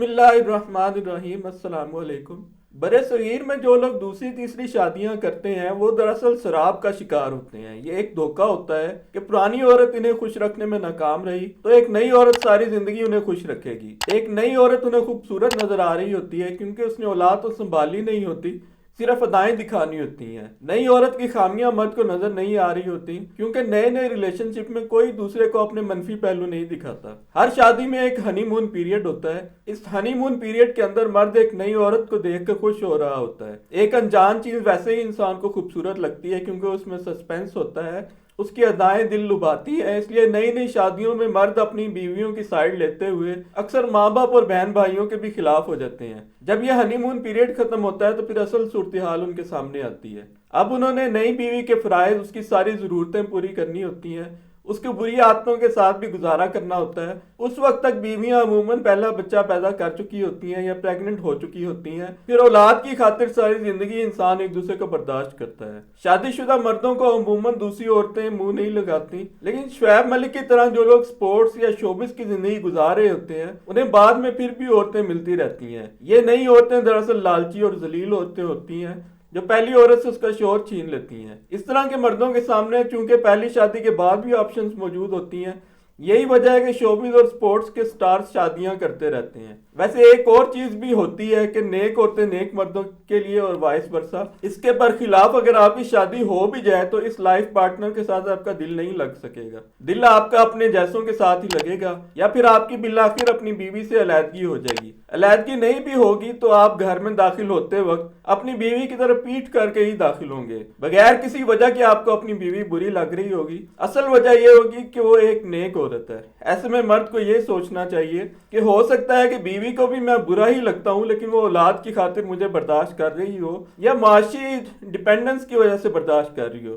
बिस्मिल्लाहिर्रहमानिर्रहीम अस्सलामु अलैकुम। बरे सगीर में जो लोग दूसरी तीसरी शादियां करते हैं वो दरअसल शराब का शिकार होते हैं। ये एक धोखा होता है कि पुरानी औरत इन्हें खुश रखने में नाकाम रही तो एक नई औरत सारी जिंदगी उन्हें खुश रखेगी। एक नई औरत उन्हें खूबसूरत नजर आ रही होती है क्योंकि उसने औलाद तो संभाली नहीं होती, सिर्फ अदाएं दिखानी होती हैं। नई औरत की खामियां मर्द को नजर नहीं आ रही होती क्योंकि नए नए रिलेशनशिप में कोई दूसरे को अपने मनफी पहलू नहीं दिखाता। हर शादी में एक हनीमून पीरियड होता है। इस हनीमून पीरियड के अंदर मर्द एक नई औरत को देखकर खुश हो रहा होता है। एक अनजान चीज वैसे ही इंसान को खूबसूरत लगती है क्योंकि उसमें सस्पेंस होता है, उसकी अदाएं दिल लुभाती है। इसलिए नई नई शादियों में मर्द अपनी बीवियों की साइड लेते हुए अक्सर माँ बाप और बहन भाइयों के भी खिलाफ हो जाते हैं। जब यह हनीमून पीरियड खत्म होता है तो फिर असल सूरत हाल उनके सामने आती है। अब उन्होंने नई बीवी के फराइज, उसकी सारी जरूरतें पूरी करनी होती हैं, उसके बुरी आदतों के साथ भी गुजारा करना होता है। उस वक्त तक बीवियां अमूमन पहला बच्चा पैदा कर चुकी होती हैं या प्रेग्नेंट हो चुकी होती हैं। फिर औलाद की खातिर सारी जिंदगी इंसान एक दूसरे को बर्दाश्त करता है। शादीशुदा मर्दों को अमूमन दूसरी औरतें मुंह नहीं लगाती, लेकिन शुएब मलिक की तरह जो लोग स्पोर्ट्स या शोबिस की जिंदगी गुजार रहे होते हैं उन्हें बाद में फिर भी औरतें मिलती रहती हैं। ये नई औरतें दरअसल लालची और जलील औरतें होती हैं जो पहली औरत से उसका शोर छीन लेती हैं। इस तरह के मर्दों के सामने चूंकि पहली शादी के बाद भी ऑप्शंस मौजूद होती हैं, यही वजह है कि शोबिज और स्पोर्ट्स के स्टार्स शादियां करते रहते हैं। वैसे एक और चीज भी होती है कि नेक औरतें नेक मर्दों के लिए और वाइस वर्सा। इसके बरखिलाफ अगर आपकी शादी हो भी जाए तो इस लाइफ पार्टनर के साथ आपका दिल नहीं लग सकेगा। दिल आपका अपने जैसों के साथ ही लगेगा या फिर आपकी बिलाखिर अपनी बीवी से अलैदगी हो जाएगी। अलैदगी नहीं भी होगी तो आप घर में दाखिल होते वक्त अपनी बीवी की तरफ पीठ करके ही दाखिल होंगे, बगैर किसी वजह के आपको अपनी बीवी बुरी लग रही होगी। असल वजह यह होगी कि वो एक नेक औरत है। ऐसे में मर्द को यह सोचना चाहिए कि हो सकता है कि बीवी को भी मैं बुरा ही लगता हूं लेकिन वो औलाद की खातिर मुझे बर्दाश्त कर रही हो या माशी डिपेंडेंस की वजह से बर्दाश्त कर रही हो।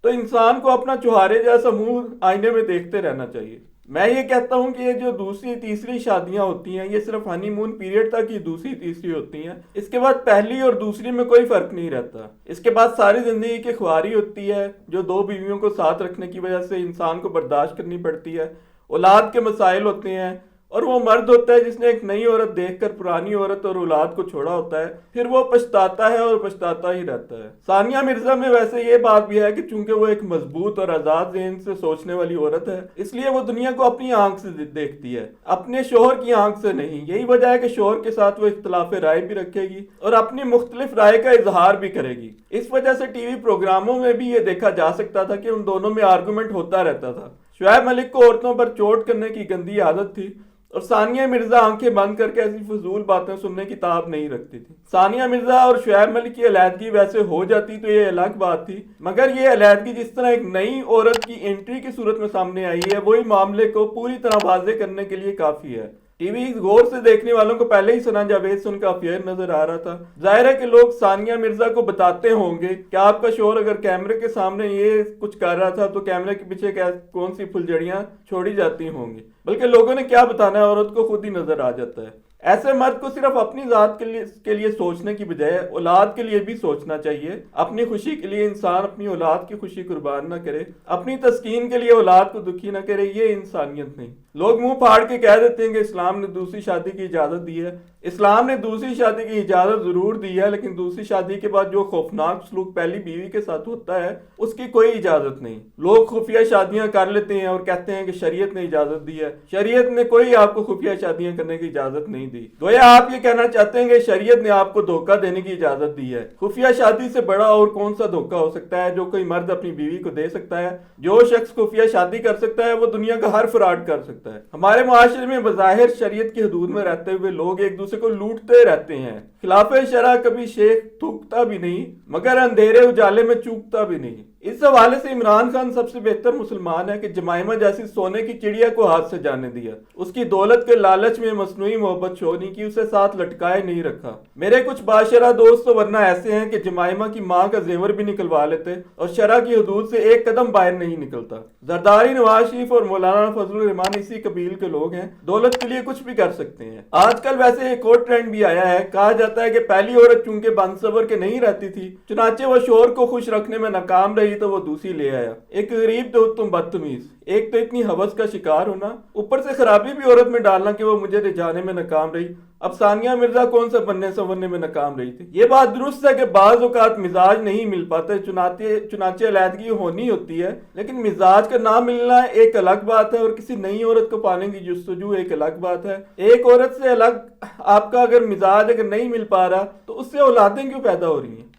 तो इंसान को अपना चुहारे जैसा मुंह आईने में देखते रहना चाहिए। मैं ये कहता हूं कि ये जो दूसरी तीसरी शादियां होती हैं ये सिर्फ हनीमून पीरियड तक ही दूसरी तीसरी होती हैं। इसके बाद पहली और दूसरी में कोई फर्क नहीं रहता। इसके बाद सारी जिंदगी की ख्वारी होती है जो दो बीवियों को साथ रखने की वजह से इंसान को बर्दाश्त करनी पड़ती है। औलाद के मसाइल होते हैं और वो मर्द होता है जिसने एक नई औरत देखकर पुरानी औरत और औलाद को छोड़ा होता है, फिर वो पछताता है और पछताता ही रहता है। सानिया मिर्जा में वैसे ये बात भी है कि चूंकि वो एक मजबूत और आजाद ज़हन से सोचने वाली औरत है इसलिए वो दुनिया को अपनी आंख से देखती है, अपने शोहर की आंख से नहीं। यही वजह है कि शोहर के साथ वो इख्तलाफ राय भी रखेगी और अपनी मुख्तलिफ राय का इजहार भी करेगी। इस वजह से टीवी प्रोग्रामों में भी ये देखा जा सकता था कि उन दोनों में आर्गूमेंट होता रहता था। शुएब मलिक को औरतों पर चोट करने की गंदी आदत थी और सानिया मिर्जा आंखें बंद करके ऐसी फजूल बातें सुनने की ताब नहीं रखती थी। सानिया मिर्जा और शुएब मलिक की अलैदगी वैसे हो जाती तो ये अलग बात थी, मगर ये अलैदगी जिस तरह एक नई औरत की एंट्री की सूरत में सामने आई है वही मामले को पूरी तरह वाजे करने के लिए काफी है। टीवी गौर से देखने वालों को पहले ही सना जावेद से उनका अफेयर नजर आ रहा था। जाहिर है कि लोग सानिया मिर्जा को बताते होंगे कि आपका शोहर अगर कैमरे के सामने ये कुछ कर रहा था तो कैमरे के पीछे कौन सी फुलझड़ियां छोड़ी जाती होंगी, बल्कि लोगों ने क्या बताना है औरत को खुद ही नजर आ जाता है। ऐसे मर्द को सिर्फ अपनी जात के लिए सोचने की बजाय औलाद के लिए भी सोचना चाहिए। अपनी खुशी के लिए इंसान अपनी औलाद की खुशी कुर्बान न करे, अपनी तस्कीन के लिए औलाद को दुखी न करे, ये इंसानियत नहीं। लोग मुंह फाड़ के कह देते हैं कि इस्लाम ने दूसरी शादी की इजाजत दी है। इस्लाम ने दूसरी शादी की इजाजत जरूर दी है, लेकिन दूसरी शादी के बाद जो खौफनाक सलूक पहली बीवी के साथ होता है उसकी कोई इजाजत नहीं। लोग खुफिया शादियां कर लेते हैं और कहते हैं कि शरीयत ने इजाजत दी है। शरीयत ने कोई आपको खुफिया शादियां करने की इजाजत नहीं दी। गोया आप ये कहना चाहते हैं कि शरीयत ने आपको धोखा देने की इजाजत दी है। खुफिया शादी से बड़ा और कौन सा धोखा हो सकता है जो कोई मर्द अपनी बीवी को दे सकता है। जो शख्स खुफिया शादी कर सकता है वो दुनिया का हर फ्रॉड कर सकता है। हमारे मुआशरे में बज़ाहिर शरीयत की हदूद में रहते हुए लोग एक दूसरे को लूटते रहते हैं। खिलाफे शरा कभी शेख थूकता भी नहीं मगर अंधेरे उजाले में चूकता भी नहीं। इस हवाले से इमरान खान सबसे बेहतर मुसलमान है कि जमाइमा जैसी सोने की चिड़िया को हाथ से जाने दिया, उसकी दौलत के लालच में मसनूई मोहब्बत शो नहीं की, उसे साथ लटकाए नहीं रखा। मेरे कुछ बाशरा दोस्त तो वरना ऐसे हैं कि जमाइमा की माँ का जेवर भी निकलवा लेते और शरा की हदूद से एक कदम बाहर नहीं निकलता। जरदारी, नवाज शरीफ और मौलाना फजलुर रहमान इसी कबील के लोग हैं, दौलत के लिए कुछ भी कर सकते हैं। आजकल वैसे एक और ट्रेंड भी आया है। कहा जाता है कि पहली औरत चूंकि बांसवर के नहीं रहती थी, चुनाचे वो शोहर को खुश रखने में नाकाम रही तो वो दूसरी ले आया। एक गरीब तो तुम बदतमीज, एक तो इतनी हवस का शिकार होना, ऊपर से खराबी भी औरत में डालना कि वो मुझे रिझाने में नाकाम रही। अब सानिया मिर्जा कौन सा बनने संवरने में नाकाम रही थी। ये बात दुरुस्त है कि बाज औकात मिजाज नहीं मिल पाते, चुनाचे अलैदगी होनी होती है, लेकिन मिजाज का ना मिलना एक अलग बात है और किसी नई औरत को पाने की जुस्तजू एक अलग बात है। एक औरत से अलग आपका अगर मिजाज अगर नहीं मिल पा रहा तो उससे औलादें क्यों पैदा हो रही हैं।